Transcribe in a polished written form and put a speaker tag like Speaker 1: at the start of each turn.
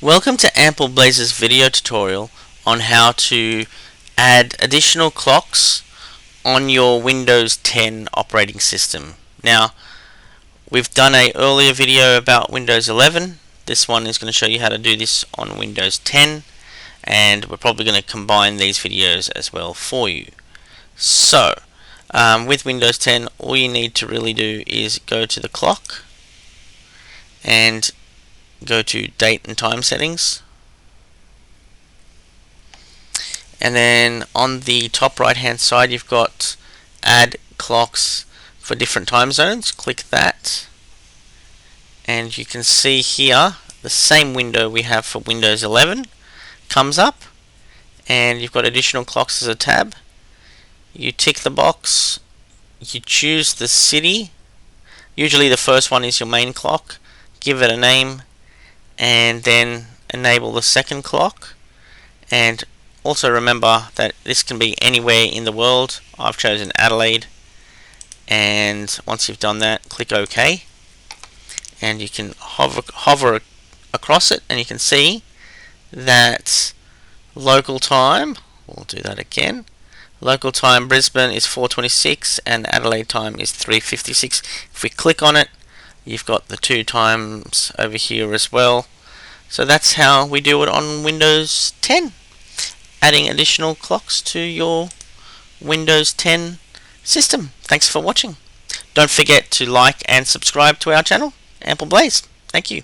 Speaker 1: Welcome to Ample Blaze's video tutorial on how to add additional clocks on your Windows 10 operating system. Now, we've done an earlier video about Windows 11. This one is going to show you how to do this on Windows 10, and we're probably going to combine these videos as well for you. So, with Windows 10, all you need to really do is go to the clock and go to date and time settings, and then on the top right hand side you've got add clocks for different time zones. Click that and you can see here the same window we have for Windows 11 comes up, and you've got additional clocks as a tab. You tick the box, you choose the city, usually the first one is your main clock, give it a name, and then enable the second clock. And also remember that this can be anywhere in the world. I've chosen Adelaide, and once you've done that, click OK, and you can hover across it and you can see that local time, we'll do that again, local time Brisbane is 4:26 and Adelaide time is 3:56. If we click on it, you've got the two times over here as well. So that's how we do it on Windows 10, adding additional clocks to your Windows 10 system. Thanks for watching. Don't forget to like and subscribe to our channel, Ample Blaze. Thank you.